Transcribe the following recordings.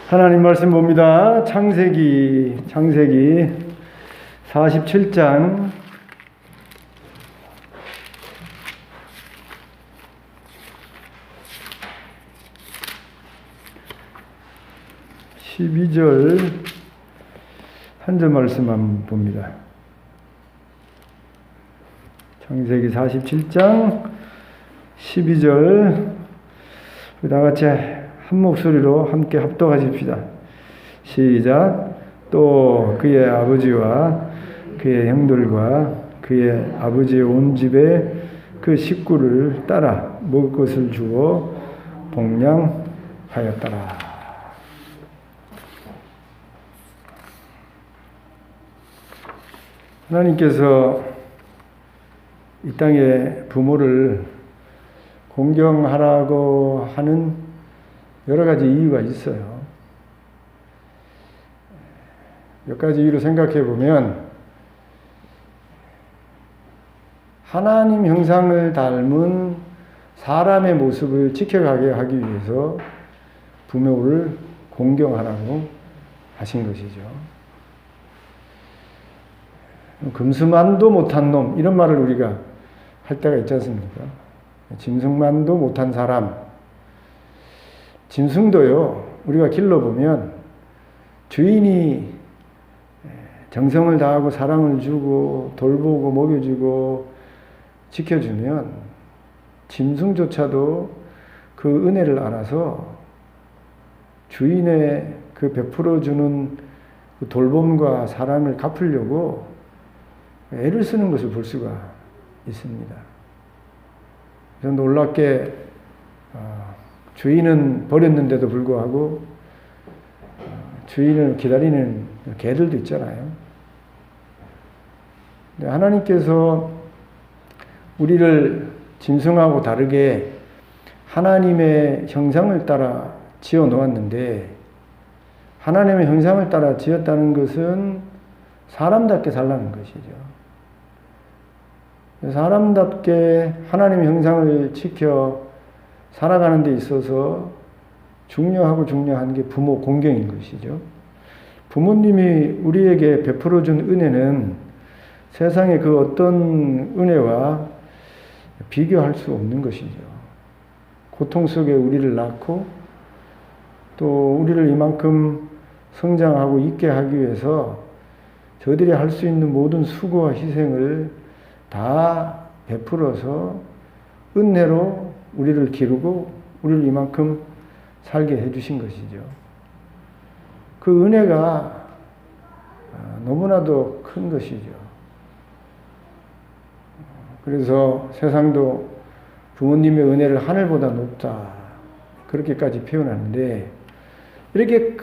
하나님 말씀 봅니다. 창세기 47장 12절 한 절 말씀만 봅니다. 창세기 47장 12절 다 같이 한 목소리로 함께 합독하십시다. 시작. 또 그의 아버지와 그의 형들과 그의 아버지의 온 집에 그 식구를 따라 먹을 것을 주어 복량하였더라. 하나님께서 이 땅에 부모를 공경하라고 하는 여러 가지 이유가 있어요. 몇 가지 이유를 생각해 보면, 하나님 형상을 닮은 사람의 모습을 지켜가게 하기 위해서 부모를 공경하라고 하신 것이죠. 금수만도 못한 놈, 이런 말을 우리가 할 때가 있지 않습니까? 짐승만도 못한 사람. 짐승도요, 우리가 길러보면 주인이 정성을 다하고 사랑을 주고 돌보고 먹여주고 지켜주면 짐승조차도 그 은혜를 알아서 주인의 그 베풀어주는 그 돌봄과 사랑을 갚으려고 애를 쓰는 것을 볼 수가 있습니다. 그래서 놀랍게 주인은 버렸는데도 불구하고 주인을 기다리는 개들도 있잖아요. 하나님께서 우리를 짐승하고 다르게 하나님의 형상을 따라 지어 놓았는데, 하나님의 형상을 따라 지었다는 것은 사람답게 살라는 것이죠. 사람답게 하나님의 형상을 지켜 살아가는 데 있어서 중요한 게 부모 공경인 것이죠. 부모님이 우리에게 베풀어 준 은혜는 세상의 그 어떤 은혜와 비교할 수 없는 것이죠. 고통 속에 우리를 낳고 또 우리를 이만큼 성장하고 있게 하기 위해서 저들이 할 수 있는 모든 수고와 희생을 다 베풀어서 은혜로 우리를 기르고 우리를 이만큼 살게 해주신 것이죠. 그 은혜가 너무나도 큰 것이죠. 그래서 세상도 부모님의 은혜를 하늘보다 높다, 그렇게까지 표현하는데, 이렇게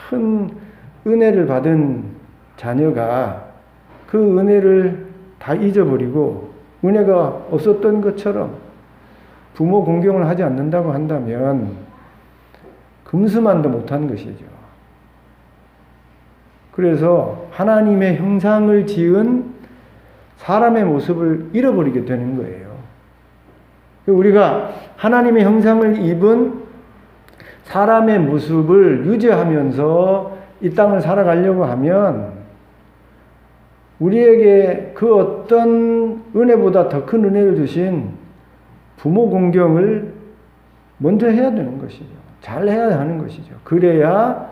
큰 은혜를 받은 자녀가 그 은혜를 다 잊어버리고 은혜가 없었던 것처럼 부모 공경을 하지 않는다고 한다면 금수만도 못한 것이죠. 그래서 하나님의 형상을 지은 사람의 모습을 잃어버리게 되는 거예요. 우리가 하나님의 형상을 입은 사람의 모습을 유지하면서 이 땅을 살아가려고 하면 우리에게 그 어떤 은혜보다 더 큰 은혜를 주신 부모 공경을 먼저 해야 되는 것이죠. 잘 해야 하는 것이죠. 그래야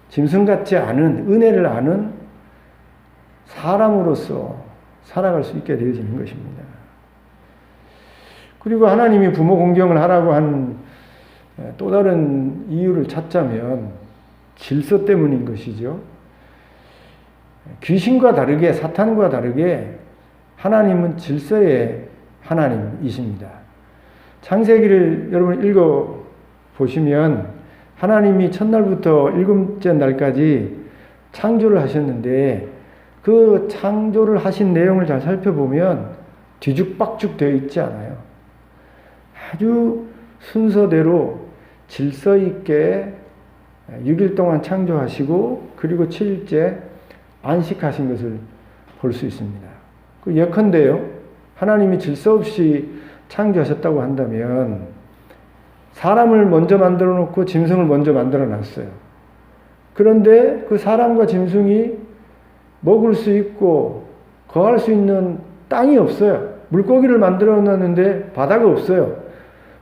짐승 같지 않은 은혜를 아는 사람으로서 살아갈 수 있게 되어지는 것입니다. 그리고 하나님이 부모 공경을 하라고 한 또 다른 이유를 찾자면 질서 때문인 것이죠. 귀신과 다르게, 사탄과 다르게 하나님은 질서의 하나님이십니다. 창세기를 여러분 읽어보시면 하나님이 첫날부터 일곱째 날까지 창조를 하셨는데, 그 창조를 하신 내용을 잘 살펴보면 뒤죽박죽 되어 있지 않아요. 아주 순서대로 질서 있게 6일 동안 창조하시고 그리고 7일째 안식하신 것을 볼 수 있습니다. 예컨대요, 하나님이 질서 없이 창조하셨다고 한다면 사람을 먼저 만들어 놓고 짐승을 먼저 만들어 놨어요. 그런데 그 사람과 짐승이 먹을 수 있고 거할 수 있는 땅이 없어요. 물고기를 만들어 놨는데 바다가 없어요.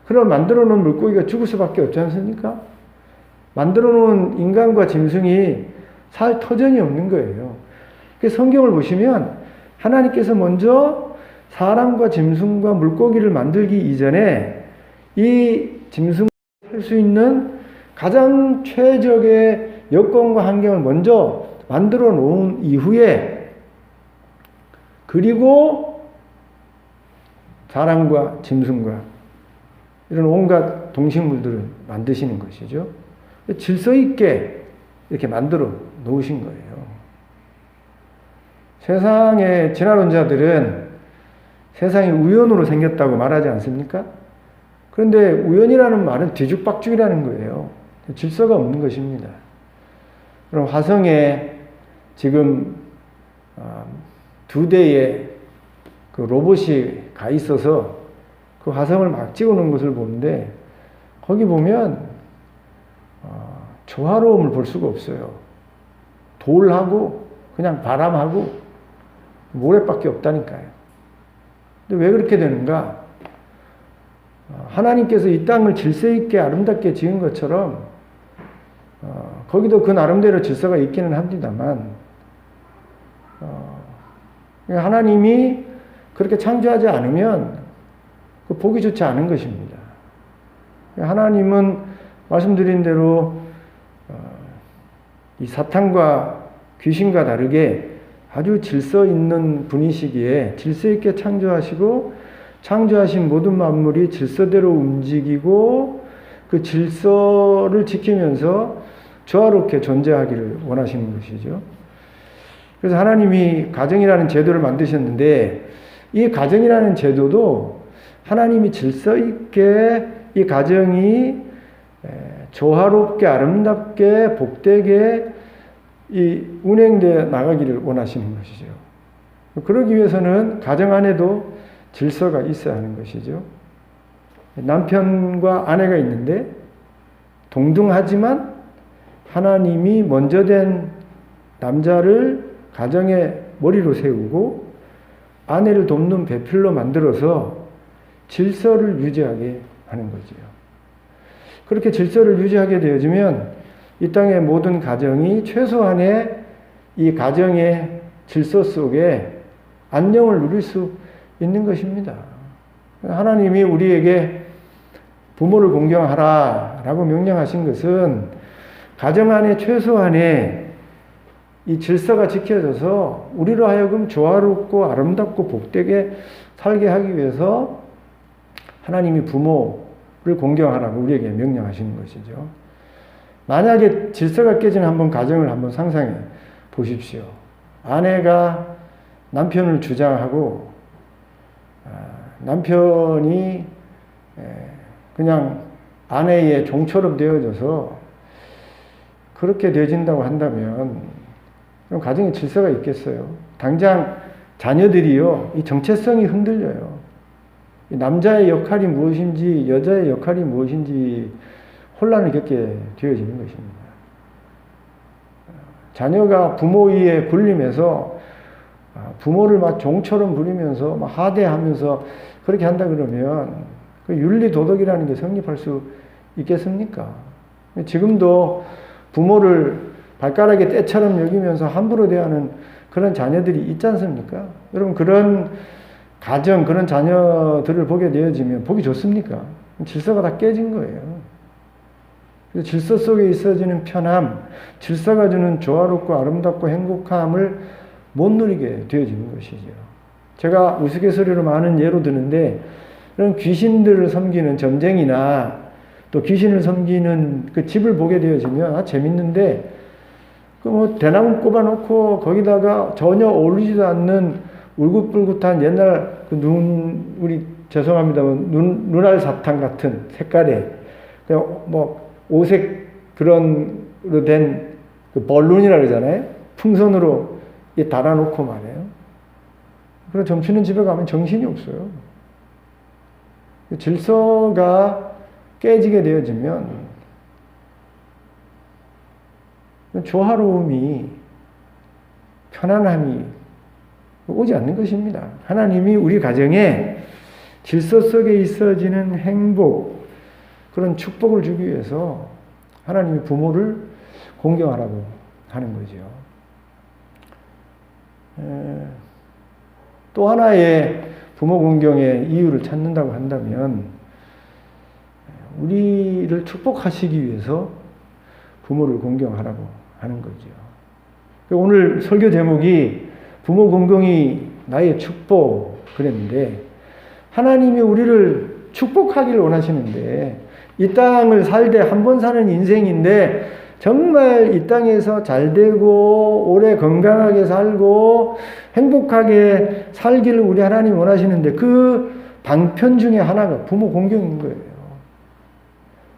그럼 만들어 놓은 물고기가 죽을 수밖에 없지 않습니까? 만들어 놓은 인간과 짐승이 살 터전이 없는 거예요. 그래서 성경을 보시면 하나님께서 먼저 사람과 짐승과 물고기를 만들기 이전에 이 짐승을 살 수 있는 가장 최적의 여건과 환경을 먼저 만들어 놓은 이후에 그리고 사람과 짐승과 이런 온갖 동식물들을 만드시는 것이죠. 질서 있게 이렇게 만들어 놓으신 거예요. 세상의 진화론자들은 세상이 우연으로 생겼다고 말하지 않습니까? 그런데 우연이라는 말은 뒤죽박죽이라는 거예요. 질서가 없는 것입니다. 그럼 화성에 지금 2대의 그 로봇이 가 있어서 그 화성을 막 찍어놓은 것을 보는데 거기 보면 조화로움을 볼 수가 없어요. 돌하고 그냥 바람하고 모래밖에 없다니까요. 근데 왜 그렇게 되는가? 하나님께서 이 땅을 질서 있게 아름답게 지은 것처럼 거기도 그 나름대로 질서가 있기는 합니다만 하나님이 그렇게 창조하지 않으면 보기 좋지 않은 것입니다. 하나님은 말씀드린 대로 이 사탄과 귀신과 다르게 아주 질서 있는 분이시기에 질서 있게 창조하시고 창조하신 모든 만물이 질서대로 움직이고 그 질서를 지키면서 조화롭게 존재하기를 원하시는 것이죠. 그래서 하나님이 가정이라는 제도를 만드셨는데 이 가정이라는 제도도 하나님이 질서 있게 이 가정이 조화롭게 아름답게 복되게 이 운행되어 나가기를 원하시는 것이죠. 그러기 위해서는 가정 안에도 질서가 있어야 하는 것이죠. 남편과 아내가 있는데 동등하지만 하나님이 먼저 된 남자를 가정의 머리로 세우고 아내를 돕는 배필로 만들어서 질서를 유지하게 하는 거지요. 그렇게 질서를 유지하게 되어지면 이 땅의 모든 가정이 최소한의 이 가정의 질서 속에 안녕을 누릴 수 있는 것입니다. 하나님이 우리에게 부모를 공경하라 라고 명령하신 것은 가정 안에 최소한의 이 질서가 지켜져서 우리로 하여금 조화롭고 아름답고 복되게 살게 하기 위해서 하나님이 부모를 공경하라고 우리에게 명령하시는 것이죠. 만약에 질서가 깨진 한번 가정을 한번 상상해 보십시오. 아내가 남편을 주장하고 남편이 그냥 아내의 종처럼 되어져서 그렇게 되어진다고 한다면 그럼 가정에 질서가 있겠어요? 당장 자녀들이요, 이 정체성이 흔들려요. 남자의 역할이 무엇인지 여자의 역할이 무엇인지 혼란을 겪게 되어지는 것입니다. 자녀가 부모 위에 굴림해서 부모를 막 종처럼 부리면서 막 하대하면서 그렇게 한다 그러면 그 윤리 도덕이라는 게 성립할 수 있겠습니까? 지금도 부모를 발가락에 때처럼 여기면서 함부로 대하는 그런 자녀들이 있지 않습니까? 여러분 그런 가정, 그런 자녀들을 보게 되어지면 보기 좋습니까? 질서가 다 깨진 거예요. 그래서 질서 속에 있어지는 편함, 질서가 주는 조화롭고 아름답고 행복함을 못 누리게 되어지는 것이죠. 제가 우스갯소리로 많은 예로 드는데 그런 귀신들을 섬기는 점쟁이나 또 귀신을 섬기는 그 집을 보게 되어지면 재밌는데 그 뭐 대나무 꼽아놓고 거기다가 전혀 어울리지도 않는 울긋불긋한 옛날 그 우리 죄송합니다만 눈알 사탕 같은 색깔의 뭐 오색 그런로 된 그 벌룬이라 그러잖아요. 풍선으로 달아놓고 말이에요. 그런 점치는 집에 가면 정신이 없어요. 질서가 깨지게 되어지면 조화로움이, 편안함이 오지 않는 것입니다. 하나님이 우리 가정에 질서 속에 있어지는 행복, 그런 축복을 주기 위해서 하나님이 부모를 공경하라고 하는 거죠. 또 하나의 부모 공경의 이유를 찾는다고 한다면 우리를 축복하시기 위해서 부모를 공경하라고 하는 거죠. 오늘 설교 제목이 부모 공경이 나의 축복 그랬는데, 하나님이 우리를 축복하기를 원하시는데, 이 땅을 살되 한 번 사는 인생인데 정말 이 땅에서 잘 되고 오래 건강하게 살고 행복하게 살기를 우리 하나님 원하시는데, 그 방편 중에 하나가 부모 공경인 거예요.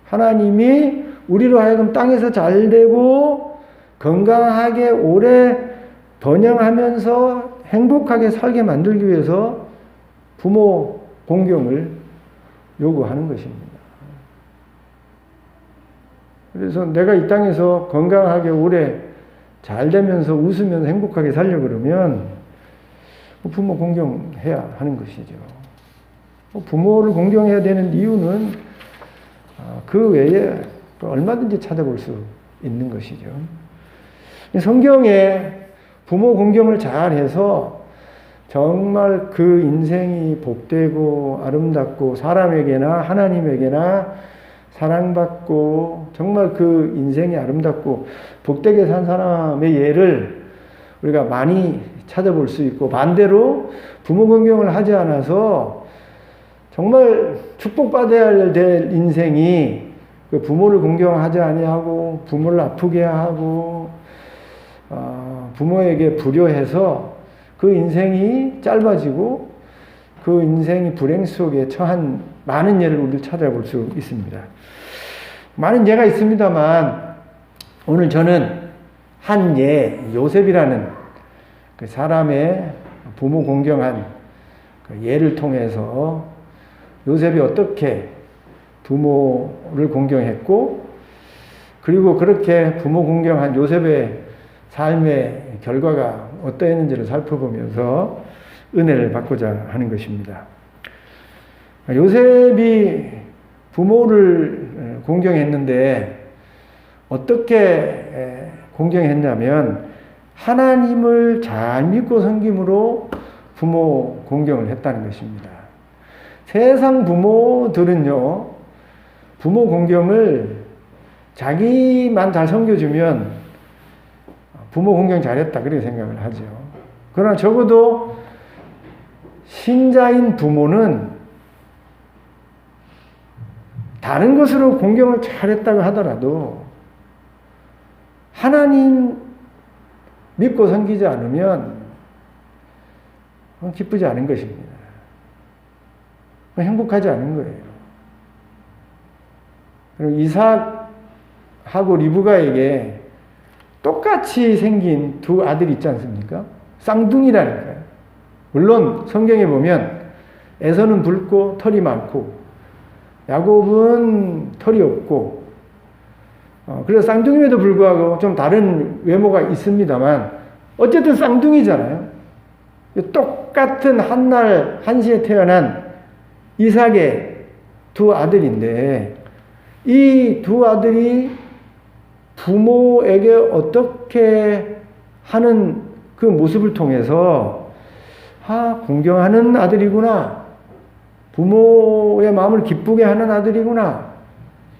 하나님이 우리로 하여금 땅에서 잘 되고 건강하게 오래 번영하면서 행복하게 살게 만들기 위해서 부모 공경을 요구하는 것입니다. 그래서 내가 이 땅에서 건강하게 오래 잘 되면서 웃으면서 행복하게 살려고 그러면 부모 공경해야 하는 것이죠. 부모를 공경해야 되는 이유는 그 외에 또 얼마든지 찾아볼 수 있는 것이죠. 성경에 부모 공경을 잘해서 정말 그 인생이 복되고 아름답고 사람에게나 하나님에게나 사랑받고 정말 그 인생이 아름답고 복되게 산 사람의 예를 우리가 많이 찾아볼 수 있고, 반대로 부모 공경을 하지 않아서 정말 축복받아야 될 인생이 그 부모를 공경하지 아니하고 부모를 아프게 하고 부모에게 불효해서 그 인생이 짧아지고 그 인생이 불행 속에 처한 많은 예를 우리를 찾아볼 수 있습니다. 많은 예가 있습니다만 오늘 저는 한 예, 요셉이라는 그 사람의 부모 공경한 그 예를 통해서 요셉이 어떻게 부모를 공경했고, 그리고 그렇게 부모 공경한 요셉의 삶의 결과가 어떠했는지를 살펴보면서 은혜를 받고자 하는 것입니다. 요셉이 부모를 공경했는데 어떻게 공경했냐면 하나님을 잘 믿고 섬김으로 부모 공경을 했다는 것입니다. 세상 부모들은요, 부모 공경을 자기만 잘 섬겨주면 부모 공경 잘했다 그렇게 생각을 하죠. 그러나 적어도 신자인 부모는 다른 것으로 공경을 잘했다고 하더라도 하나님 믿고 섬기지 않으면 기쁘지 않은 것입니다. 행복하지 않은 거예요. 그리고 이삭하고 리브가에게 똑같이 생긴 두 아들이 있지 않습니까? 쌍둥이라니까요. 물론 성경에 보면 에서는 붉고 털이 많고 야곱은 털이 없고 그래서 쌍둥이에도 불구하고 좀 다른 외모가 있습니다만 어쨌든 쌍둥이잖아요. 똑같은 한날 한시에 태어난 이삭의 두 아들인데 이 두 아들이 부모에게 어떻게 하는 그 모습을 통해서 공경하는 아들이구나, 부모의 마음을 기쁘게 하는 아들이구나,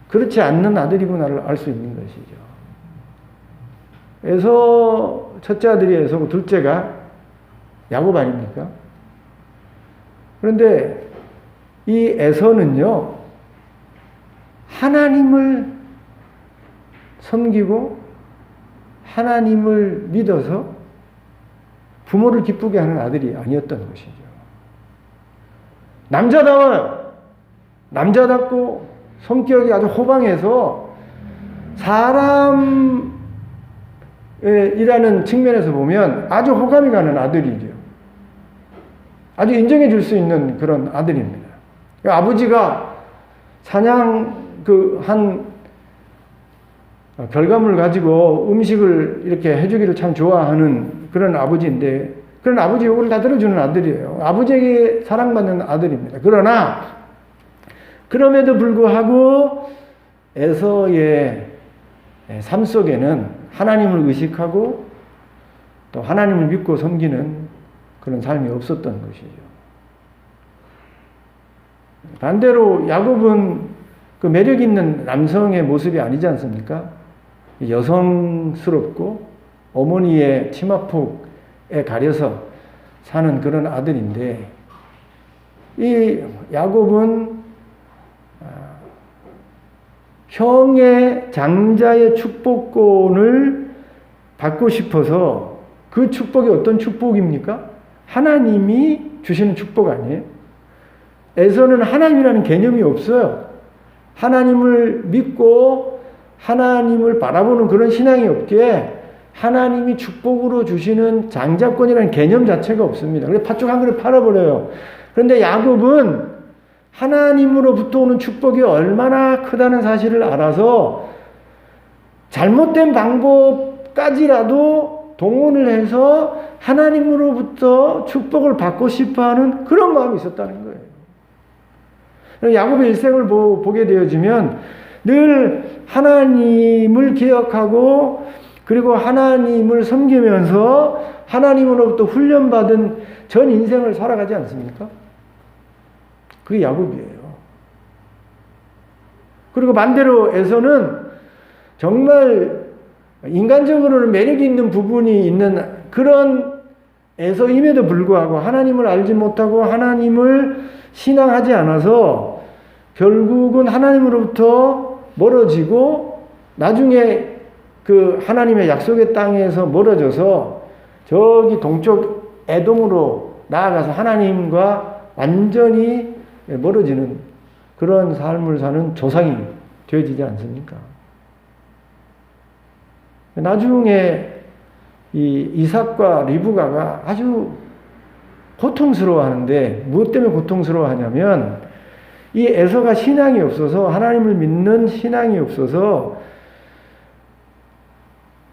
그렇지 않는 아들이구나를 알 수 있는 것이죠. 에서 첫째 아들이 에서고 둘째가 야곱 아닙니까? 그런데 이 에서는요, 하나님을 섬기고 하나님을 믿어서 부모를 기쁘게 하는 아들이 아니었던 것이죠. 남자다워요. 남자답고 성격이 아주 호방해서 사람이라는 측면에서 보면 아주 호감이 가는 아들이죠. 아주 인정해 줄 수 있는 그런 아들입니다. 아버지가 사냥 결과물 가지고 음식을 이렇게 해주기를 참 좋아하는 그런 아버지인데, 그런 아버지 욕을 다 들어주는 아들이에요. 아버지에게 사랑받는 아들입니다. 그러나, 그럼에도 불구하고 에서의 삶 속에는 하나님을 의식하고 또 하나님을 믿고 섬기는 그런 삶이 없었던 것이죠. 반대로 야곱은 그 매력 있는 남성의 모습이 아니지 않습니까? 여성스럽고 어머니의 치마폭에 가려서 사는 그런 아들인데, 이 야곱은 형의 장자의 축복권을 받고 싶어서, 그 축복이 어떤 축복입니까? 하나님이 주시는 축복 아니에요? 에서는 하나님이라는 개념이 없어요. 하나님을 믿고 하나님을 바라보는 그런 신앙이 없기에 하나님이 축복으로 주시는 장자권이라는 개념 자체가 없습니다. 그래서 팥죽 한 그릇 팔아버려요. 그런데 야곱은 하나님으로부터 오는 축복이 얼마나 크다는 사실을 알아서 잘못된 방법까지라도 동원을 해서 하나님으로부터 축복을 받고 싶어하는 그런 마음이 있었다는 거예요. 야곱의 일생을 보게 되어지면 늘 하나님을 기억하고, 그리고 하나님을 섬기면서 하나님으로부터 훈련받은 전 인생을 살아가지 않습니까? 그게 야곱이에요. 그리고 반대로 에서는 정말 인간적으로는 매력이 있는 부분이 있는 그런 에서임에도 불구하고 하나님을 알지 못하고 하나님을 신앙하지 않아서 결국은 하나님으로부터 멀어지고, 나중에 그 하나님의 약속의 땅에서 멀어져서 저기 동쪽 에돔으로 나아가서 하나님과 완전히 멀어지는 그런 삶을 사는 조상이 되어지지 않습니까? 나중에 이 이삭과 리브가가 아주 고통스러워하는데, 무엇 때문에 고통스러워하냐면 이 에서가 신앙이 없어서, 하나님을 믿는 신앙이 없어서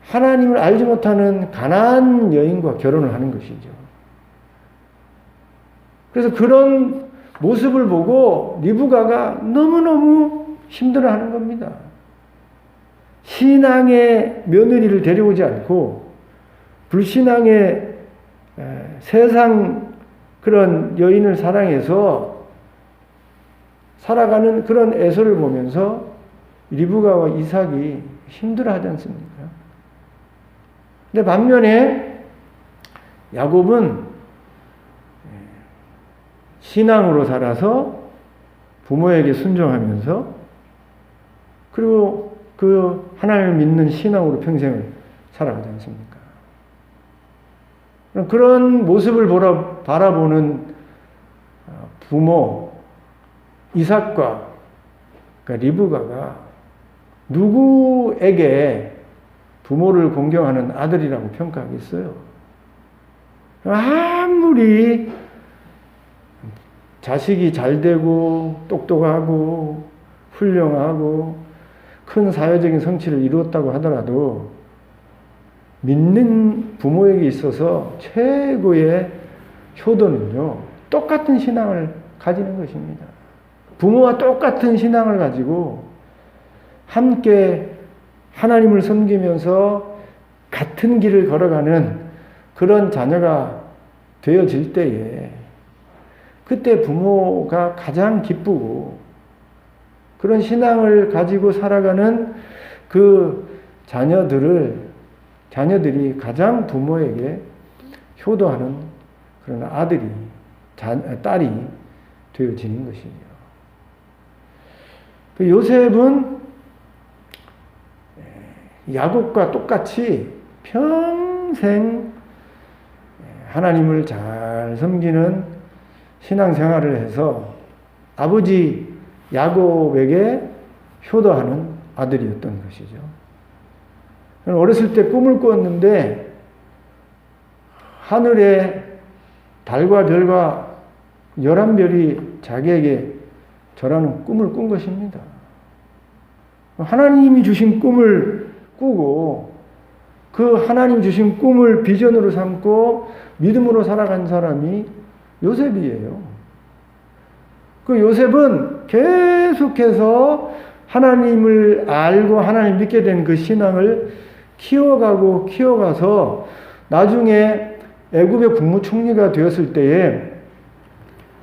하나님을 알지 못하는 가나안 여인과 결혼을 하는 것이죠. 그래서 그런 모습을 보고 리브가가 너무너무 힘들어하는 겁니다. 신앙의 며느리를 데려오지 않고 불신앙의 세상 그런 여인을 사랑해서 살아가는 그런 에서를 보면서 리브가와 이삭이 힘들어하지 않습니까? 근데 반면에 야곱은 신앙으로 살아서 부모에게 순종하면서, 그리고 그 하나님을 믿는 신앙으로 평생을 살아가지 않습니까? 그런 모습을 바라보는 부모 이삭과 리브가가 누구에게 부모를 공경하는 아들이라고 평가하겠어요? 아무리 자식이 잘되고 똑똑하고 훌륭하고 큰 사회적인 성취를 이루었다고 하더라도 믿는 부모에게 있어서 최고의 효도는요, 똑같은 신앙을 가지는 것입니다. 부모와 똑같은 신앙을 가지고 함께 하나님을 섬기면서 같은 길을 걸어가는 그런 자녀가 되어질 때에, 그때 부모가 가장 기쁘고, 그런 신앙을 가지고 살아가는 그 자녀들이 가장 부모에게 효도하는 그런 아들이, 딸이 되어지는 것이죠. 요셉은 야곱과 똑같이 평생 하나님을 잘 섬기는 신앙생활을 해서 아버지 야곱에게 효도하는 아들이었던 것이죠. 어렸을 때 꿈을 꾸었는데 하늘에 달과 별과 11별이 자기에게 절하는 꿈을 꾼 것입니다. 하나님이 주신 꿈을 꾸고 그 하나님 주신 꿈을 비전으로 삼고 믿음으로 살아간 사람이 요셉이에요. 그 요셉은 계속해서 하나님을 알고 하나님 믿게 된 그 신앙을 키워가서 나중에 애굽의 국무총리가 되었을 때에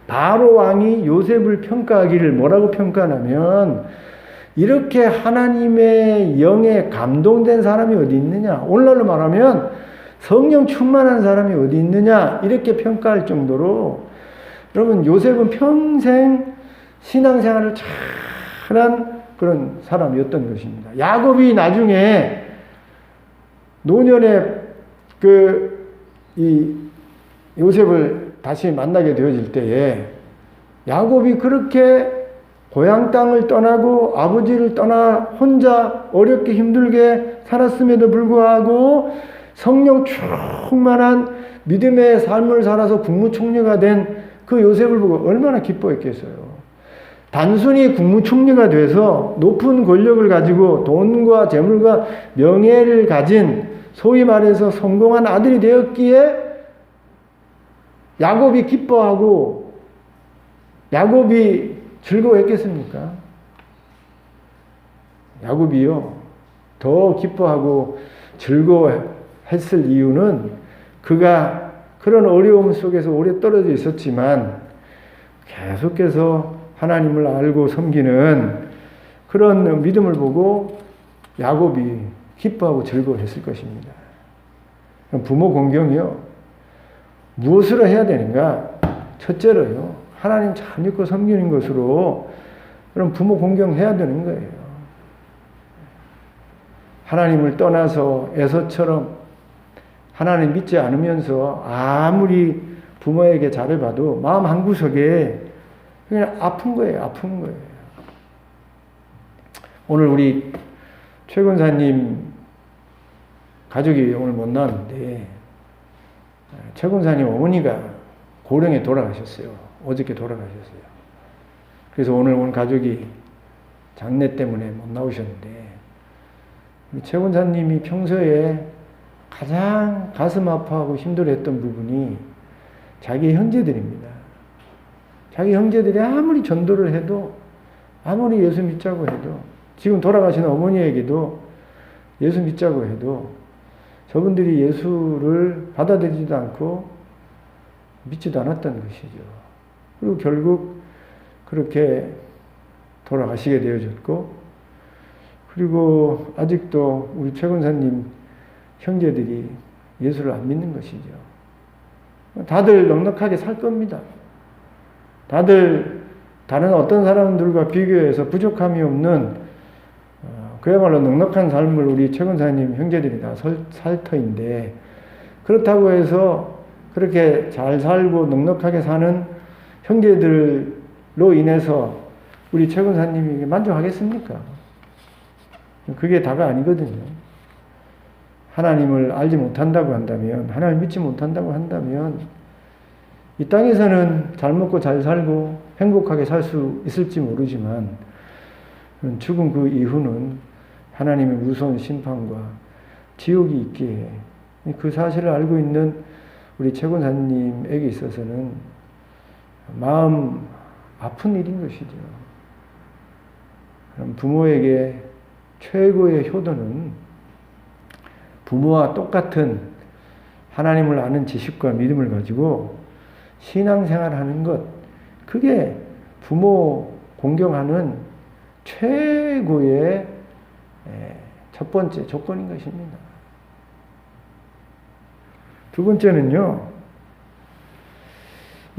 바로 왕이 요셉을 평가하기를 뭐라고 평가하냐면 이렇게 하나님의 영에 감동된 사람이 어디 있느냐, 오늘날로 말하면 성령 충만한 사람이 어디 있느냐 이렇게 평가할 정도로 여러분 요셉은 평생 신앙생활을 잘한 그런 사람이었던 것입니다. 야곱이 나중에 노년에 이 요셉을 다시 만나게 되어질 때에 야곱이 그렇게 고향 땅을 떠나고 아버지를 떠나 혼자 어렵게 힘들게 살았음에도 불구하고 성령 충만한 믿음의 삶을 살아서 국무총리가 된 그 요셉을 보고 얼마나 기뻐했겠어요. 단순히 국무총리가 돼서 높은 권력을 가지고 돈과 재물과 명예를 가진 소위 말해서 성공한 아들이 되었기에 야곱이 기뻐하고 야곱이 즐거워했겠습니까? 야곱이요, 더 기뻐하고 즐거워했을 이유는 그가 그런 어려움 속에서 오래 떨어져 있었지만 계속해서 하나님을 알고 섬기는 그런 믿음을 보고 야곱이 기뻐하고 즐거워했을 것입니다. 부모 공경이요, 무엇으로 해야 되는가? 첫째로요, 하나님 잘 믿고 섬기는 것으로 그럼 부모 공경해야 되는 거예요. 하나님을 떠나서 에서처럼 하나님 믿지 않으면서 아무리 부모에게 잘해봐도 마음 한구석에 그냥 아픈 거예요. 아픈 거예요. 오늘 우리 최 권사님 가족이 오늘 못 나왔는데 최 권사님 어머니가 고령에 돌아가셨어요. 어저께 돌아가셨어요. 그래서 오늘 온 가족이 장례 때문에 못 나오셨는데 우리 최 권사님이 평소에 가장 가슴 아파하고 힘들어했던 부분이 자기 형제들입니다. 자기 형제들이 아무리 전도를 해도 아무리 예수 믿자고 해도 지금 돌아가신 어머니에게도 예수 믿자고 해도 저분들이 예수를 받아들이지도 않고 믿지도 않았던 것이죠. 그리고 결국 그렇게 돌아가시게 되어졌고 그리고 아직도 우리 최 권사님 형제들이 예수를 안 믿는 것이죠. 다들 넉넉하게 살 겁니다. 다들 다른 어떤 사람들과 비교해서 부족함이 없는 그야말로 넉넉한 삶을 우리 최 권사님 형제들이 다 살 터인데 그렇다고 해서 그렇게 잘 살고 넉넉하게 사는 형제들로 인해서 우리 최 권사님이 만족하겠습니까? 그게 다가 아니거든요. 하나님을 알지 못한다고 한다면, 하나님을 믿지 못한다고 한다면 이 땅에서는 잘 먹고 잘 살고 행복하게 살 수 있을지 모르지만 죽은 그 이후는 하나님의 무서운 심판과 지옥이 있기에 그 사실을 알고 있는 우리 최 권사님에게 있어서는 마음 아픈 일인 것이죠. 그럼 부모에게 최고의 효도는 부모와 똑같은 하나님을 아는 지식과 믿음을 가지고 신앙생활하는 것, 그게 부모 공경하는 최고의 첫 번째 조건인 것입니다. 두 번째는요,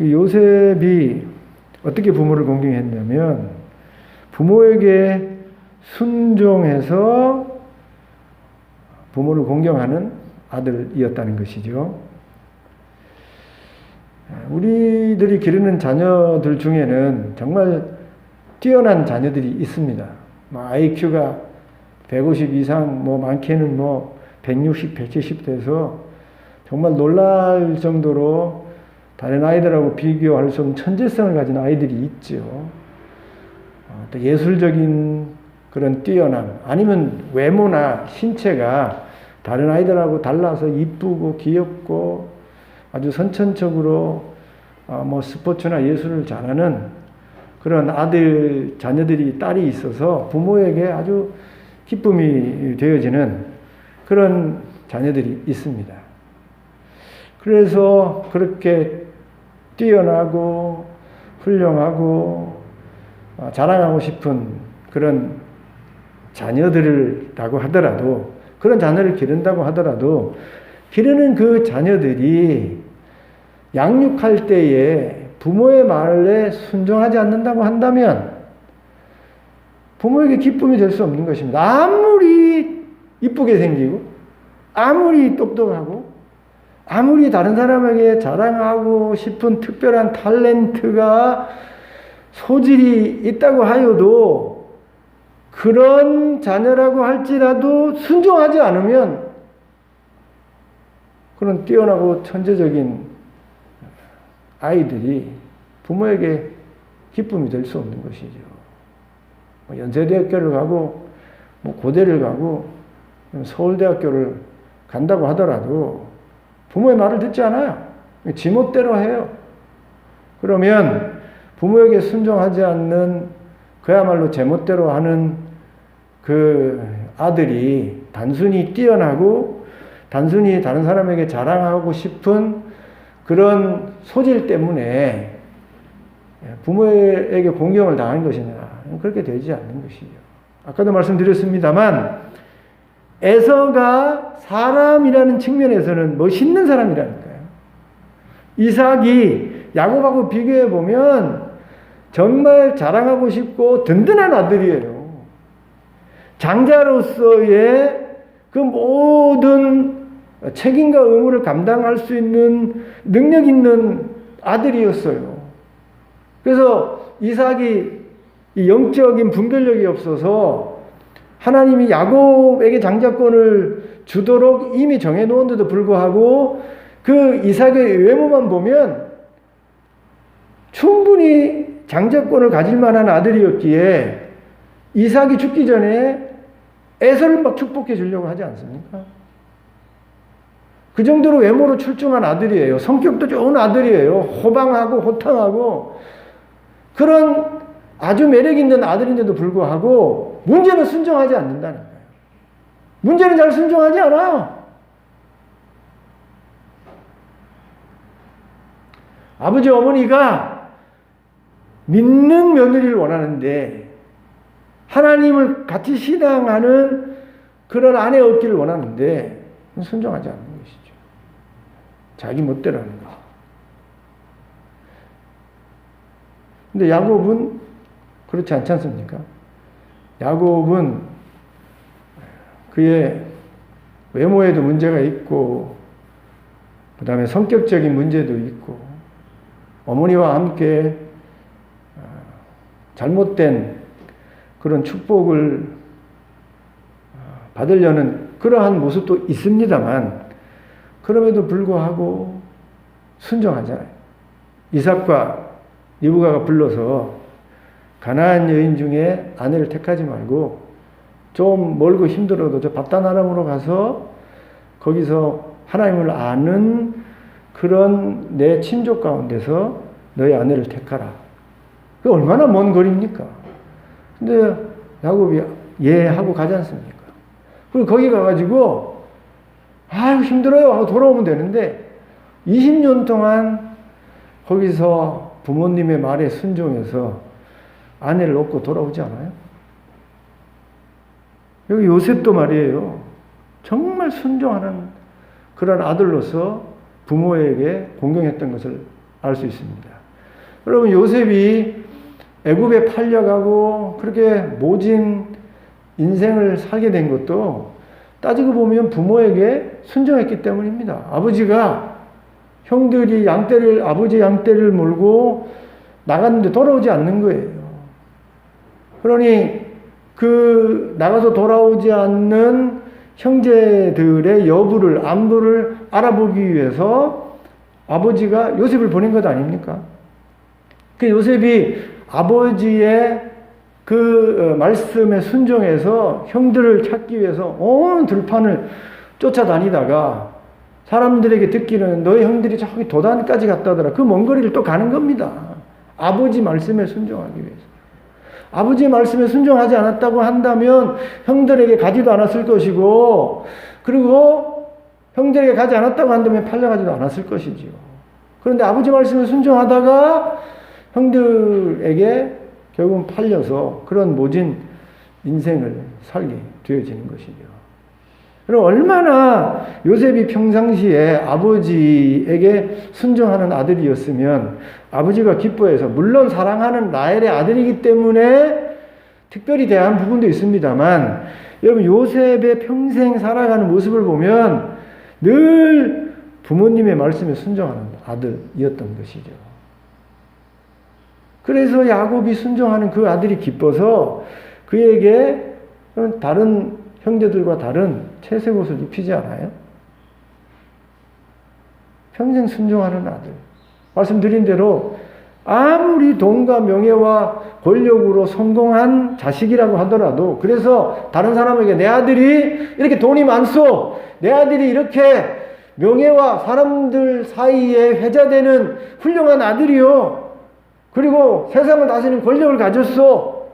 요셉이 어떻게 부모를 공경했냐면 부모에게 순종해서 부모를 공경하는 아들이었다는 것이죠. 우리들이 기르는 자녀들 중에는 정말 뛰어난 자녀들이 있습니다. IQ가 150 이상, 많게는 160, 170 돼서 정말 놀랄 정도로 다른 아이들하고 비교할 수 없는 천재성을 가진 아이들이 있죠. 또 예술적인 그런 뛰어남, 아니면 외모나 신체가 다른 아이들하고 달라서 이쁘고 귀엽고 아주 선천적으로 뭐 스포츠나 예술을 잘하는 그런 아들, 자녀들이, 딸이 있어서 부모에게 아주 기쁨이 되어지는 그런 자녀들이 있습니다. 그래서 그렇게 뛰어나고 훌륭하고 자랑하고 싶은 그런 자녀들이라고 하더라도, 그런 자녀를 기른다고 하더라도, 기르는 그 자녀들이 양육할 때에 부모의 말에 순종하지 않는다고 한다면 부모에게 기쁨이 될 수 없는 것입니다. 아무리 이쁘게 생기고 아무리 똑똑하고 아무리 다른 사람에게 자랑하고 싶은 특별한 탤런트가 소질이 있다고 하여도 그런 자녀라고 할지라도 순종하지 않으면 그런 뛰어나고 천재적인 아이들이 부모에게 기쁨이 될 수 없는 것이죠. 연세대학교를 가고 고대를 가고 서울대학교를 간다고 하더라도 부모의 말을 듣지 않아요. 지멋대로 해요. 그러면 부모에게 순종하지 않는, 그야말로 제멋대로 하는 그 아들이 단순히 뛰어나고 단순히 다른 사람에게 자랑하고 싶은 그런 소질 때문에 부모에게 공경을 당한 것이냐, 그렇게 되지 않는 것이죠. 아까도 말씀드렸습니다만 에서가 사람이라는 측면에서는 멋있는 사람이라니까요. 이삭이 야곱하고 비교해 보면 정말 자랑하고 싶고 든든한 아들이에요. 장자로서의 그 모든 책임과 의무를 감당할 수 있는 능력 있는 아들이었어요. 그래서 이삭이 영적인 분별력이 없어서 하나님이 야곱에게 장자권을 주도록 이미 정해놓은데도 불구하고 그 이삭의 외모만 보면 충분히 장자권을 가질 만한 아들이었기에 이삭이 죽기 전에 에서를 막 축복해 주려고 하지 않습니까? 그 정도로 외모로 출중한 아들이에요. 성격도 좋은 아들이에요. 호방하고 호탕하고 그런 아주 매력 있는 아들인데도 불구하고 문제는 순종하지 않는다는 거예요. 문제는 잘 순종하지 않아요. 아버지 어머니가 믿는 며느리를 원하는데 하나님을 같이 신앙하는 그런 아내 얻기를 원하는데 순종하지 않는 것이죠. 자기 멋대로 하는 거. 근데 야곱은 그렇지 않지 않습니까? 야곱은 그의 외모에도 문제가 있고 그 다음에 성격적인 문제도 있고 어머니와 함께 잘못된 그런 축복을 받으려는 그러한 모습도 있습니다만 그럼에도 불구하고 순종하잖아요. 이삭과 리브가가 불러서 가나안 여인 중에 아내를 택하지 말고 좀 멀고 힘들어도 저 바단 아람으로 가서 거기서 하나님을 아는 그런 내 친족 가운데서 너의 아내를 택하라. 그게 얼마나 먼 거리입니까? 근데 야곱이 예 하고 가지 않습니까? 그리고 거기 가가지고 아유 힘들어요 하고 돌아오면 되는데 20년 동안 거기서 부모님의 말에 순종해서 아내를 얻고 돌아오지 않아요? 여기 요셉도 말이에요. 정말 순종하는 그런 아들로서 부모에게 공경했던 것을 알 수 있습니다. 여러분 요셉이 애굽에 팔려가고 그렇게 모진 인생을 살게 된 것도 따지고 보면 부모에게 순종했기 때문입니다. 아버지가 형들이 아버지 양떼를 몰고 나갔는데 돌아오지 않는 거예요. 그러니 그 나가서 돌아오지 않는 형제들의 여부를, 안부를 알아보기 위해서 아버지가 요셉을 보낸 것 아닙니까? 그 요셉이 아버지의 말씀에 순종해서 형들을 찾기 위해서 온 들판을 쫓아다니다가 사람들에게 듣기는 너희 형들이 저기 도단까지 갔다더라. 그 먼 거리를 또 가는 겁니다. 아버지 말씀에 순종하기 위해서. 아버지 말씀에 순종하지 않았다고 한다면 형들에게 가지도 않았을 것이고, 그리고 형들에게 가지 않았다고 한다면 팔려가지도 않았을 것이지요. 그런데 아버지 말씀에 순종하다가 형들에게 결국은 팔려서 그런 모진 인생을 살게 되어지는 것이죠. 그럼 얼마나 요셉이 평상시에 아버지에게 순종하는 아들이었으면 아버지가 기뻐해서, 물론 사랑하는 라헬의 아들이기 때문에 특별히 대한 부분도 있습니다만, 여러분 요셉의 평생 살아가는 모습을 보면 늘 부모님의 말씀에 순종하는 아들이었던 것이죠. 그래서 야곱이 순종하는 그 아들이 기뻐서 그에게 다른 형제들과 다른 채색 옷을 입히지 않아요? 평생 순종하는 아들. 말씀드린 대로 아무리 돈과 명예와 권력으로 성공한 자식이라고 하더라도, 그래서 다른 사람에게 내 아들이 이렇게 돈이 많소, 내 아들이 이렇게 명예와 사람들 사이에 회자되는 훌륭한 아들이요, 그리고 세상을 다스리는 권력을 가졌소,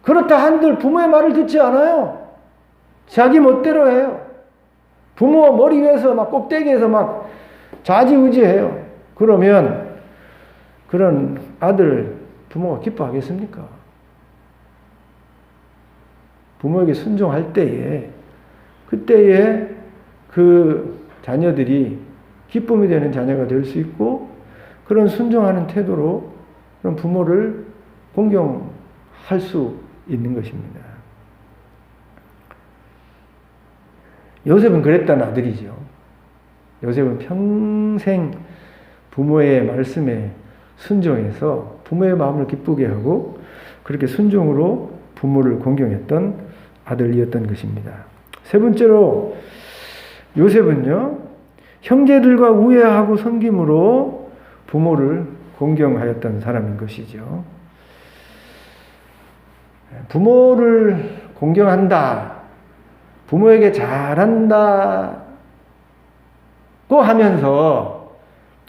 그렇다 한들 부모의 말을 듣지 않아요. 자기 멋대로 해요. 부모 머리 위에서 막 꼭대기에서 막 좌지우지해요. 그러면 그런 아들 부모가 기뻐하겠습니까? 부모에게 순종할 때에, 그때에 그 자녀들이 기쁨이 되는 자녀가 될 수 있고, 그런 순종하는 태도로 그런 부모를 공경할 수 있는 것입니다. 요셉은 그랬던 아들이죠. 요셉은 평생 부모의 말씀에 순종해서 부모의 마음을 기쁘게 하고 그렇게 순종으로 부모를 공경했던 아들이었던 것입니다. 세 번째로 요셉은요, 형제들과 우애하고 섬김으로 부모를 공경하였던 사람인 것이죠. 부모를 공경한다, 부모에게 잘한다고 하면서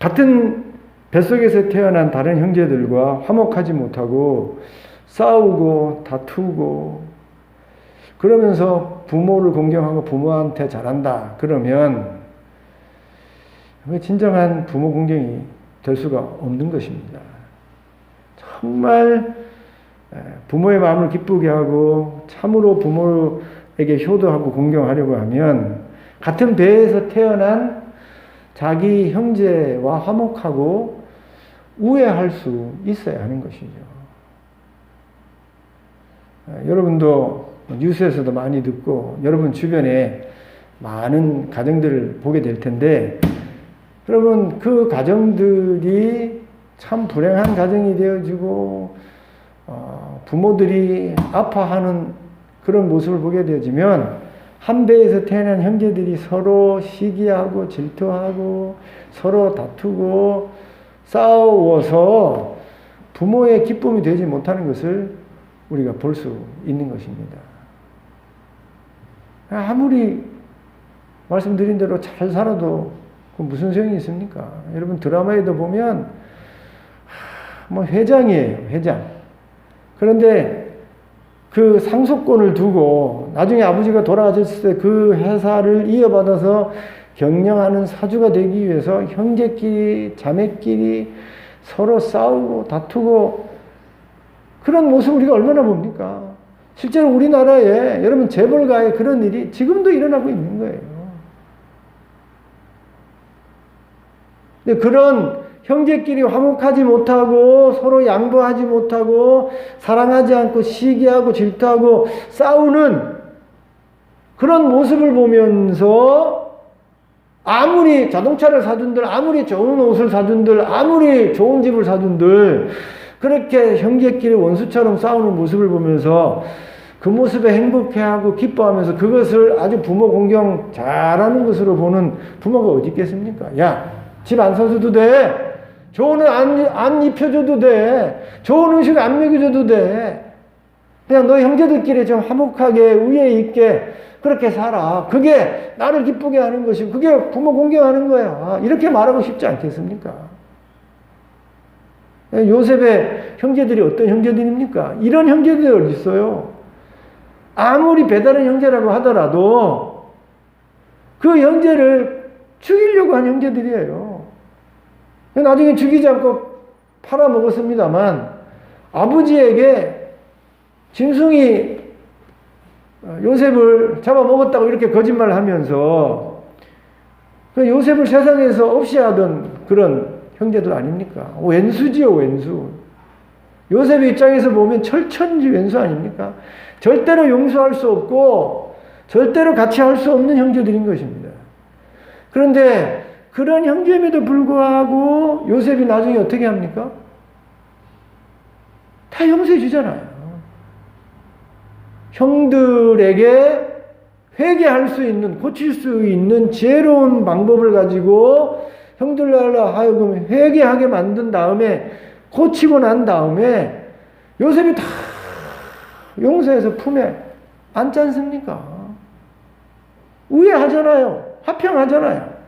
같은 뱃속에서 태어난 다른 형제들과 화목하지 못하고 싸우고 다투고 그러면서 부모를 공경하고 부모한테 잘한다 그러면 진정한 부모 공경이 될 수가 없는 것입니다. 정말 부모의 마음을 기쁘게 하고 참으로 부모에게 효도하고 공경하려고 하면 같은 배에서 태어난 자기 형제와 화목하고 우애할 수 있어야 하는 것이죠. 여러분도 뉴스에서도 많이 듣고 여러분 주변에 많은 가정들을 보게 될 텐데, 여러분 그 가정들이 참 불행한 가정이 되어지고 부모들이 아파하는 그런 모습을 보게 되어지면 한 배에서 태어난 형제들이 서로 시기하고 질투하고 서로 다투고 싸워서 부모의 기쁨이 되지 못하는 것을 우리가 볼 수 있는 것입니다. 아무리 말씀드린 대로 잘 살아도 무슨 소용이 있습니까? 여러분 드라마에도 보면 뭐 회장이에요, 회장. 그런데 그 상속권을 두고 나중에 아버지가 돌아가셨을 때 그 회사를 이어받아서 경영하는 사주가 되기 위해서 형제끼리 자매끼리 서로 싸우고 다투고 그런 모습을 우리가 얼마나 봅니까? 실제로 우리나라에 여러분 재벌가에 그런 일이 지금도 일어나고 있는 거예요. 근데 그런 형제끼리 화목하지 못하고 서로 양보하지 못하고 사랑하지 않고 시기하고 질투하고 싸우는 그런 모습을 보면서 아무리 자동차를 사준들, 아무리 좋은 옷을 사준들, 아무리 좋은 집을 사준들 그렇게 형제끼리 원수처럼 싸우는 모습을 보면서 그 모습에 행복해하고 기뻐하면서 그것을 아주 부모 공경 잘하는 것으로 보는 부모가 어디 있겠습니까? 야, 집 안 사줘도 돼. 좋은 옷 안 입혀줘도 돼. 좋은 음식 안 먹여줘도 돼. 그냥 너 형제들끼리 좀 화목하게 우애 있게 그렇게 살아. 그게 나를 기쁘게 하는 것이고 그게 부모 공경하는 거야. 이렇게 말하고 싶지 않겠습니까? 요셉의 형제들이 어떤 형제들입니까? 이런 형제들이 어디 있어요? 아무리 배다른 형제라고 하더라도 그 형제를 죽이려고 한 형제들이에요. 나중에 죽이지 않고 팔아먹었습니다만 아버지에게 짐승이 요셉을 잡아먹었다고 이렇게 거짓말을 하면서 그 요셉을 세상에서 없이 하던 그런 형제들 아닙니까? 왼수지요, 왼수. 요셉의 입장에서 보면 철천지 왼수 아닙니까? 절대로 용서할 수 없고 절대로 같이 할 수 없는 형제들인 것입니다. 그런데 그런 형제임에도 불구하고 요셉이 나중에 어떻게 합니까? 다 용서해 주잖아요. 형들에게 회개할 수 있는, 고칠 수 있는 지혜로운 방법을 가지고 형들로 하여금 회개하게 만든 다음에 고치고 난 다음에 요셉이 다 용서해서 품에 안지 않습니까? 우애하잖아요. 화평하잖아요.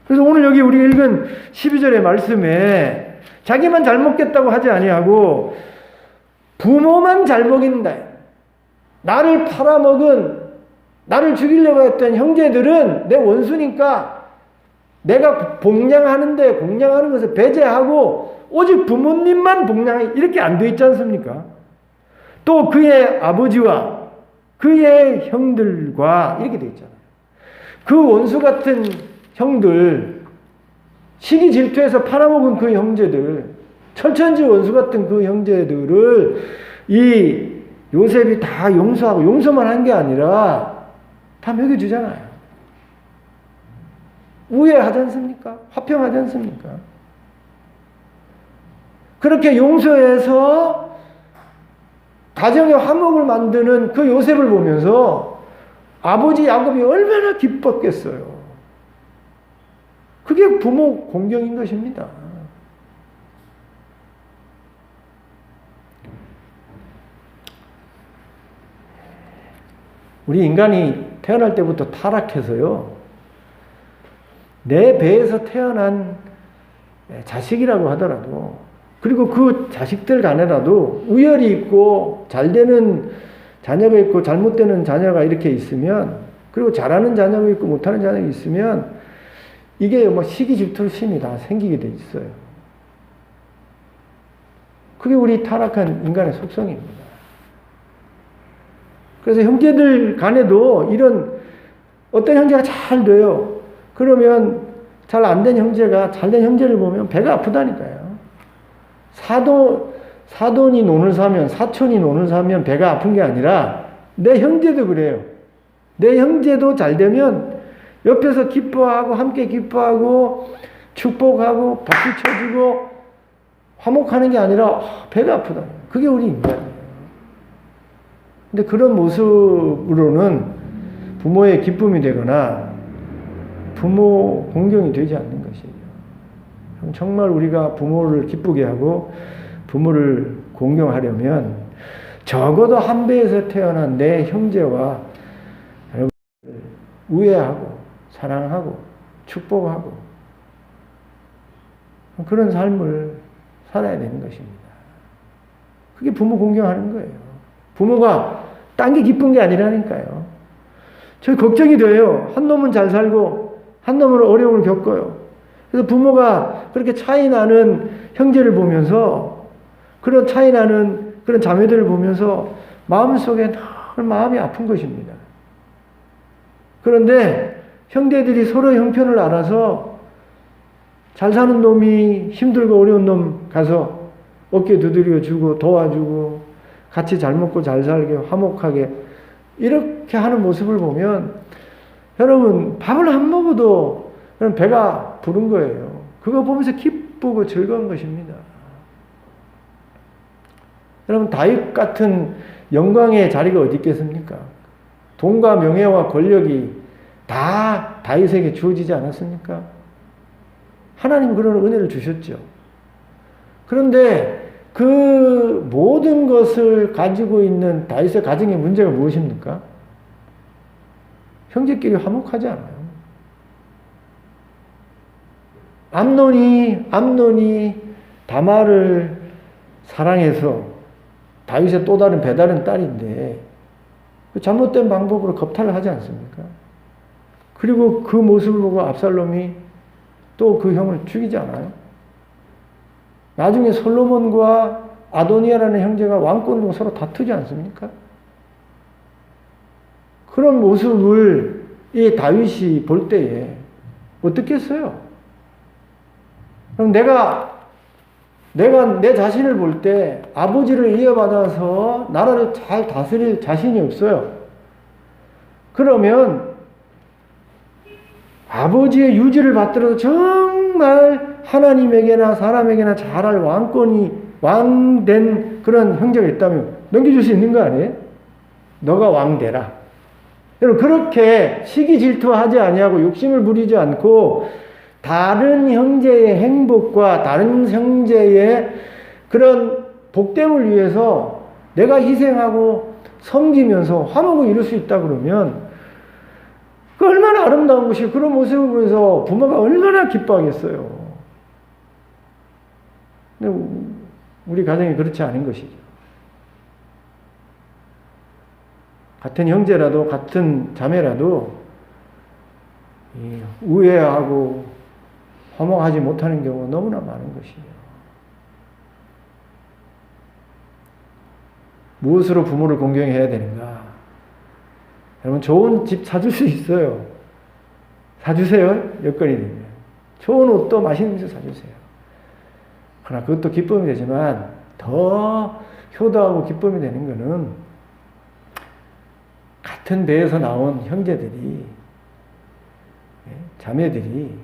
그래서 오늘 여기 우리 읽은 12절의 말씀에 자기만 잘 먹겠다고 하지 아니하고 부모만 잘 먹인다. 나를 팔아먹은, 나를 죽이려고 했던 형제들은 내 원수니까 내가 공양하는 것을 배제하고 오직 부모님만 복양해. 이렇게 안 돼 있지 않습니까? 또 그의 아버지와 그의 형들과 이렇게 돼 있잖아요. 그 원수 같은 형들, 시기 질투해서 팔아먹은 그 형제들, 철천지 원수 같은 그 형제들을 이 요셉이 다 용서하고 용서만 한 게 아니라 다 먹여주잖아요. 우애하지 않습니까? 화평하지 않습니까? 그렇게 용서해서 가정의 화목을 만드는 그 요셉을 보면서 아버지 야곱이 얼마나 기뻤겠어요. 그게 부모 공경인 것입니다. 우리 인간이 태어날 때부터 타락해서요, 내 배에서 태어난 자식이라고 하더라도, 그리고 그 자식들 간에라도 우열이 있고 잘 되는 자녀가 있고 잘못되는 자녀가 이렇게 있으면, 그리고 잘하는 자녀가 있고 못하는 자녀가 있으면 이게 뭐 시기 질투심이 다 생기게 돼 있어요. 그게 우리 타락한 인간의 속성입니다. 그래서 형제들 간에도 이런 어떤 형제가 잘 돼요. 그러면 잘 안 된 형제가 잘 된 형제를 보면 배가 아프다니까요. 사돈이 논을 사면, 사촌이 논을 사면 배가 아픈 게 아니라 내 형제도 그래요. 내 형제도 잘 되면 옆에서 기뻐하고 함께 기뻐하고 축복하고 박수 쳐주고 화목하는 게 아니라 배가 아프다. 그게 우리 인간이에요. 근데 그런 모습으로는 부모의 기쁨이 되거나 부모 공경이 되지 않는 것이에요. 정말 우리가 부모를 기쁘게 하고 부모를 공경하려면 적어도 한 배에서 태어난 내 형제와 여러분을 우애하고 사랑하고 축복하고 그런 삶을 살아야 되는 것입니다. 그게 부모 공경하는 거예요. 부모가 딴 게 기쁜 게 아니라니까요. 저 걱정이 돼요. 한 놈은 잘 살고 한 놈은 어려움을 겪어요. 그래서 부모가 그렇게 차이 나는 형제를 보면서, 그런 차이 나는 그런 자매들을 보면서 마음속에 늘 마음이 아픈 것입니다. 그런데 형제들이 서로 형편을 알아서 잘 사는 놈이 힘들고 어려운 놈 가서 어깨 두드려 주고 도와주고 같이 잘 먹고 잘 살게 화목하게 이렇게 하는 모습을 보면 여러분 밥을 안 먹어도 배가 부른 거예요. 그거 보면서 기쁘고 즐거운 것입니다. 여러분 다윗 같은 영광의 자리가 어디 있겠습니까? 돈과 명예와 권력이 다 다윗에게 주어지지 않았습니까? 하나님 그런 은혜를 주셨죠. 그런데 그 모든 것을 가지고 있는 다윗의 가정의 문제가 무엇입니까? 형제끼리 화목하지 않아요. 암논이 다말을 사랑해서 다윗의 또 다른 배다른 딸인데 그 잘못된 방법으로 겁탈을 하지 않습니까? 그리고 그 모습을 보고 압살롬이 또 그 형을 죽이지 않아요? 나중에 솔로몬과 아도니아라는 형제가 왕권으로 서로 다투지 않습니까? 그런 모습을 이 다윗이 볼 때에 어떻게 했어요? 그럼 내가 내 자신을 볼 때 아버지를 이어받아서 나라를 잘 다스릴 자신이 없어요. 그러면 아버지의 유지를 받더라도 정말 하나님에게나 사람에게나 잘할 왕된 그런 형제가 있다면 넘겨줄 수 있는 거 아니에요? 너가 왕되라. 여러분, 그렇게 시기 질투하지 아니하고 욕심을 부리지 않고 다른 형제의 행복과 다른 형제의 그런 복됨을 위해서 내가 희생하고 섬기면서 화목을 이룰 수 있다 그러면 그 얼마나 아름다운 것이고 그런 모습을 보면서 부모가 얼마나 기뻐하겠어요. 근데 우리 가정이 그렇지 않은 것이죠. 같은 형제라도 같은 자매라도 우애하고 화목하지 못하는 경우가 너무나 많은 것이에요. 무엇으로 부모를 공경해야 되는가? 여러분, 좋은 집 사줄 수 있어요. 사주세요. 여건이 되면. 좋은 옷도 맛있는 음식 사주세요. 그러나 그것도 기쁨이 되지만 더 효도하고 기쁨이 되는 것은 같은 배에서 나온 형제들이, 자매들이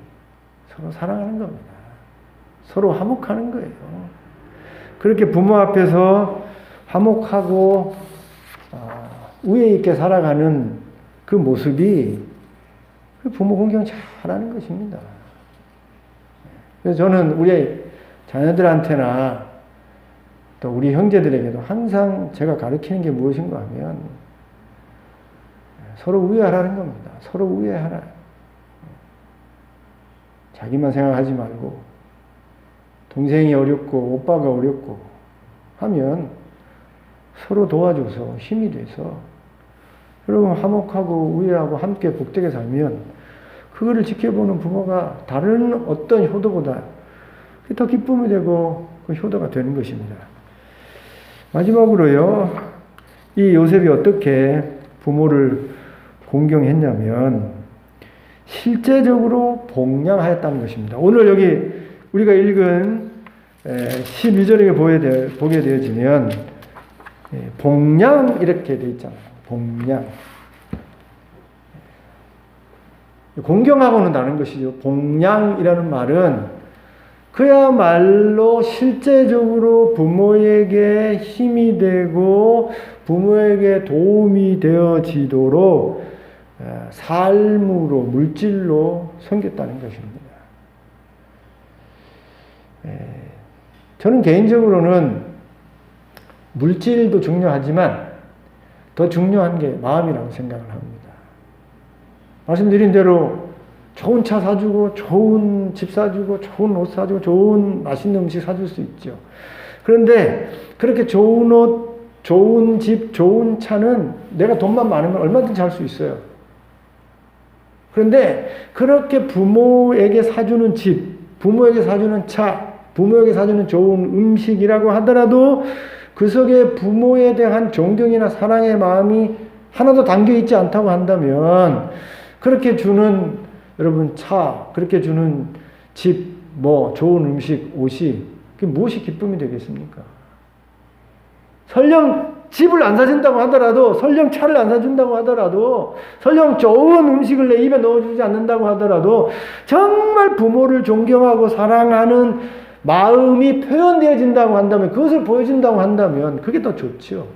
서로 사랑하는 겁니다. 서로 화목하는 거예요. 그렇게 부모 앞에서 화목하고 우애 있게 살아가는 그 모습이 부모 공경 잘하는 것입니다. 그래서 저는 우리 자녀들한테나 또 우리 형제들에게도 항상 제가 가르치는 게 무엇인가 하면 서로 우애하라는 겁니다. 서로 우애하라. 자기만 생각하지 말고 동생이 어렵고 오빠가 어렵고 하면 서로 도와줘서 힘이 돼서 여러분 화목하고 우애하고 함께 복되게 살면 그거를 지켜보는 부모가 다른 어떤 효도보다 더 기쁨이 되고 그 효도가 되는 것입니다. 마지막으로요, 이 요셉이 어떻게 부모를 공경했냐면 실제적으로 복양하였다는 것입니다. 오늘 여기 우리가 읽은 12절에 보게 되어지면 복양 이렇게 되어 있잖아요. 복양. 공경하고는 다른 것이죠. 복양이라는 말은 그야말로 실제적으로 부모에게 힘이 되고 부모에게 도움이 되어지도록 삶으로, 물질로 섬겼다는 것입니다. 저는 개인적으로는 물질도 중요하지만 더 중요한 게 마음이라고 생각을 합니다. 말씀드린 대로 좋은 차 사주고 좋은 집 사주고 좋은 옷 사주고 좋은 맛있는 음식 사줄 수 있죠. 그런데 그렇게 좋은 옷, 좋은 집, 좋은 차는 내가 돈만 많으면 얼마든지 할 수 있어요. 그런데 그렇게 부모에게 사주는 집, 부모에게 사주는 차, 부모에게 사주는 좋은 음식이라고 하더라도 그 속에 부모에 대한 존경이나 사랑의 마음이 하나도 담겨 있지 않다고 한다면 그렇게 주는 여러분 차, 그렇게 주는 집, 좋은 음식, 옷이 그게 무엇이 기쁨이 되겠습니까? 설령 집을 안 사준다고 하더라도, 설령 차를 안 사준다고 하더라도, 설령 좋은 음식을 내 입에 넣어주지 않는다고 하더라도 정말 부모를 존경하고 사랑하는 마음이 표현되어진다고 한다면, 그것을 보여준다고 한다면 그게 더 좋죠.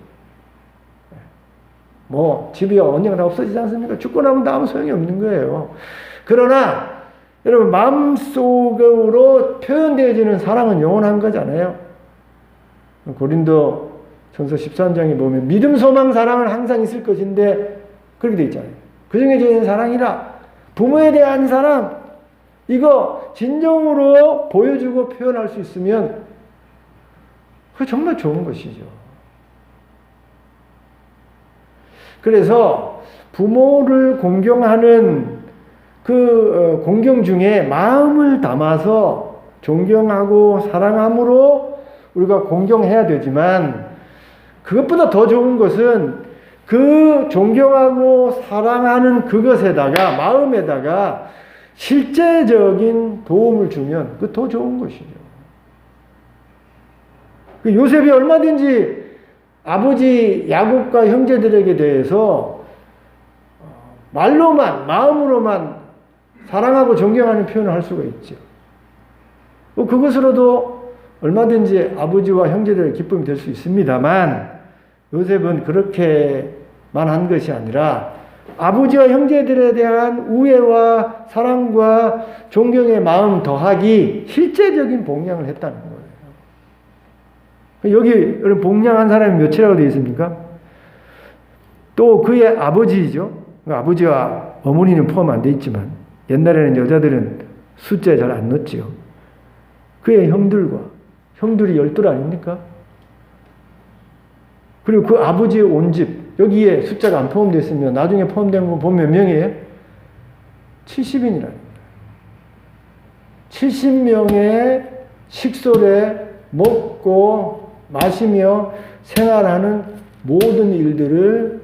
집이 언젠가 없어지지 않습니까? 죽고 나면 아무 소용이 없는 거예요. 그러나 여러분 마음속으로 표현되어지는 사랑은 영원한 거잖아요. 고린도 전서 13장에 보면 믿음, 소망, 사랑은 항상 있을 것인데 그렇게 돼 있잖아요. 그 중에 제일 사랑이라. 부모에 대한 사랑, 이거 진정으로 보여주고 표현할 수 있으면 그게 정말 좋은 것이죠. 그래서 부모를 공경하는 그 공경 중에 마음을 담아서 존경하고 사랑함으로 우리가 공경해야 되지만, 그것보다 더 좋은 것은 그 존경하고 사랑하는 그것에다가, 마음에다가 실제적인 도움을 주면 그 더 좋은 것이죠. 요셉이 얼마든지 아버지 야곱과 형제들에게 대해서 말로만, 마음으로만 사랑하고 존경하는 표현을 할 수가 있죠. 그것으로도 얼마든지 아버지와 형제들의 기쁨이 될 수 있습니다만, 요셉은 그렇게만 한 것이 아니라 아버지와 형제들에 대한 우애와 사랑과 존경의 마음 더하기 실제적인 복양을 했다는 거예요. 여기 여러분 복양한 사람이 몇이라고 되어 있습니까? 또 그의 아버지죠. 아버지와 어머니는 포함 안 되어 있지만 옛날에는 여자들은 숫자에 잘 안 넣었지요. 그의 형들이 12 아닙니까? 그리고 그 아버지의 온 집, 여기에 숫자가 안 포함되어 있으면 나중에 포함된 거 보면 몇 명이에요? 70인이라는 거예요. 70명의 식솔에 먹고 마시며 생활하는 모든 일들을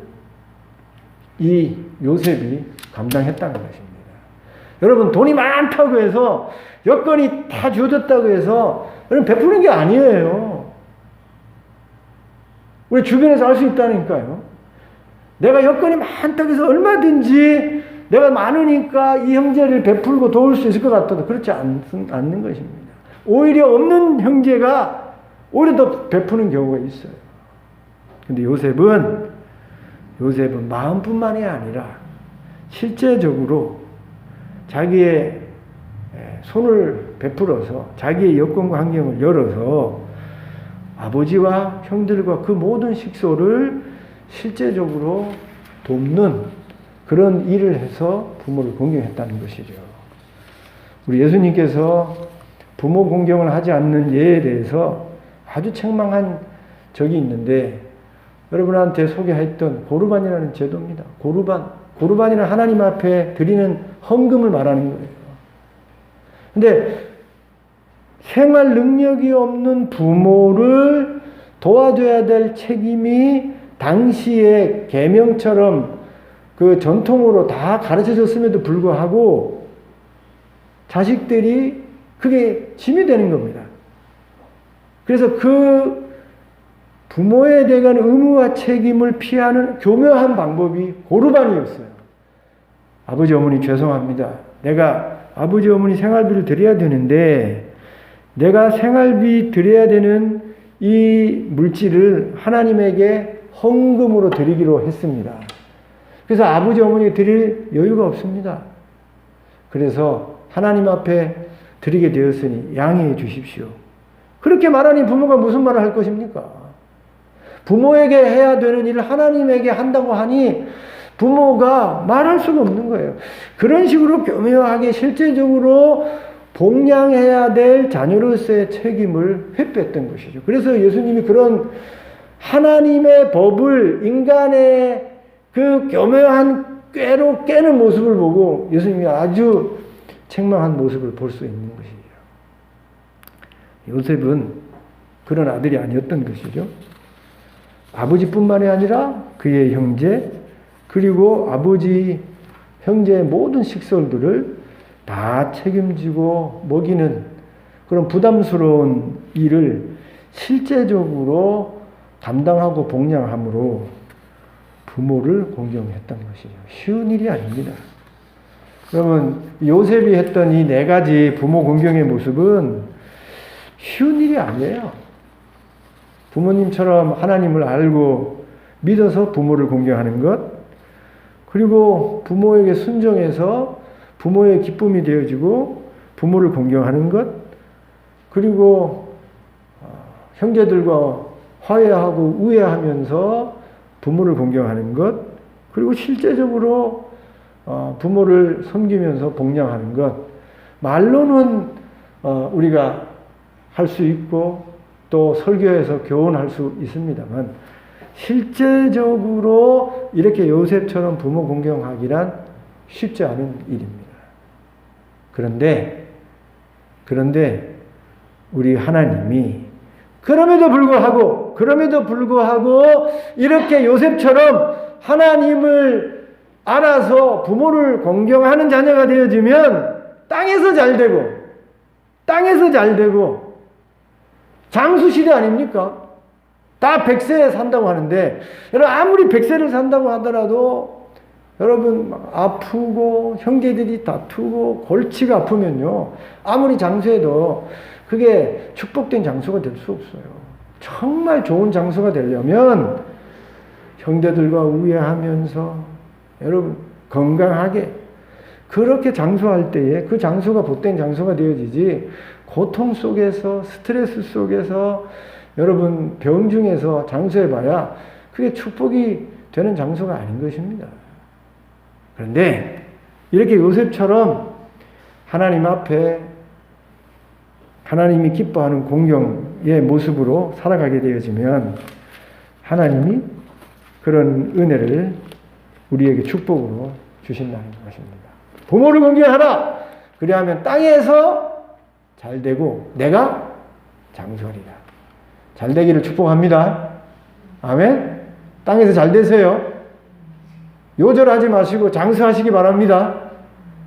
이 요셉이 감당했다는 것입니다. 여러분, 돈이 많다고 해서, 여건이 다 주어졌다고 해서 여러분 베푸는 게 아니에요. 우리 주변에서 알 수 있다니까요. 내가 여건이 많다고 해서 얼마든지 내가 많으니까 이 형제를 베풀고 도울 수 있을 것 같아도 그렇지 않는 것입니다. 오히려 없는 형제가 오히려 더 베푸는 경우가 있어요. 근데 요셉은 마음뿐만이 아니라 실제적으로 자기의 손을 베풀어서 자기의 여건과 환경을 열어서 아버지와 형들과 그 모든 식소를 실제적으로 돕는 그런 일을 해서 부모를 공경했다는 것이죠. 우리 예수님께서 부모 공경을 하지 않는 예에 대해서 아주 책망한 적이 있는데, 여러분한테 소개했던 고르반이라는 제도입니다. 고르반이는 하나님 앞에 드리는 헌금을 말하는 거예요. 근데 생활 능력이 없는 부모를 도와줘야 될 책임이 당시의 계명처럼 그 전통으로 다 가르쳐졌음에도 불구하고 자식들이 그게 짐이 되는 겁니다. 그래서 그 부모에 대한 의무와 책임을 피하는 교묘한 방법이 고르반이었어요. 아버지 어머니 죄송합니다. 내가 아버지 어머니 생활비를 드려야 되는데 내가 생활비 드려야 되는 이 물질을 하나님에게 헌금으로 드리기로 했습니다. 그래서 아버지 어머니에게 드릴 여유가 없습니다. 그래서 하나님 앞에 드리게 되었으니 양해해 주십시오. 그렇게 말하니 부모가 무슨 말을 할 것입니까? 부모에게 해야 되는 일을 하나님에게 한다고 하니 부모가 말할 수가 없는 거예요. 그런 식으로 교묘하게 실제적으로 복양해야 될 자녀로서의 책임을 회피했던 것이죠. 그래서 예수님이 그런 하나님의 법을 인간의 그 교묘한 꾀로 깨는 모습을 보고 예수님이 아주 책망한 모습을 볼 수 있는 것이죠. 요셉은 그런 아들이 아니었던 것이죠. 아버지뿐만이 아니라 그의 형제, 그리고 아버지, 형제의 모든 식솔들을 다 책임지고 먹이는 그런 부담스러운 일을 실제적으로 감당하고 복양함으로 부모를 공경했던 것이죠. 쉬운 일이 아닙니다. 그러면 요셉이 했던 이 4가지 부모 공경의 모습은 쉬운 일이 아니에요. 부모님처럼 하나님을 알고 믿어서 부모를 공경하는 것, 그리고 부모에게 순종해서 부모의 기쁨이 되어지고 부모를 공경하는 것, 그리고 형제들과 화해하고 우애하면서 부모를 공경하는 것, 그리고 실제적으로 부모를 섬기면서 복양하는 것. 말로는 우리가 할 수 있고 또 설교에서 교훈할 수 있습니다만 실제적으로 이렇게 요셉처럼 부모 공경하기란 쉽지 않은 일입니다. 그런데 우리 하나님이 그럼에도 불구하고 이렇게 요셉처럼 하나님을 알아서 부모를 공경하는 자녀가 되어지면 땅에서 잘 되고 장수시대 아닙니까? 다 100세 산다고 하는데 여러분 아무리 100세를 산다고 하더라도 여러분 아프고 형제들이 다투고 골치가 아프면요 아무리 장수해도 그게 축복된 장수가 될 수 없어요. 정말 좋은 장수가 되려면 형제들과 우애하면서 여러분 건강하게 그렇게 장수할 때에 그 장수가 복된 장수가 되어지지 고통 속에서 스트레스 속에서 여러분 병 중에서 장수해봐야 그게 축복이 되는 장수가 아닌 것입니다. 그런데 이렇게 요셉처럼 하나님 앞에 하나님이 기뻐하는 공경의 모습으로 살아가게 되어지면 하나님이 그런 은혜를 우리에게 축복으로 주신다는 것입니다. 부모를 공경하라! 그리하면 땅에서 잘 되고 내가 장수하리라. 잘 되기를 축복합니다. 아멘? 땅에서 잘 되세요. 요절하지 마시고 장수하시기 바랍니다.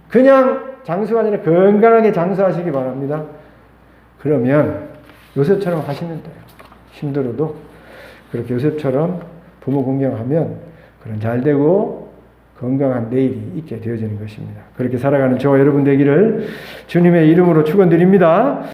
그냥 장수가 아니라 건강하게 장수하시기 바랍니다. 그러면 요셉처럼 하시면 돼요. 힘들어도 그렇게 요셉처럼 부모 공경하면 그런 잘 되고 건강한 내일이 있게 되어지는 것입니다. 그렇게 살아가는 저와 여러분 되기를 주님의 이름으로 축원드립니다.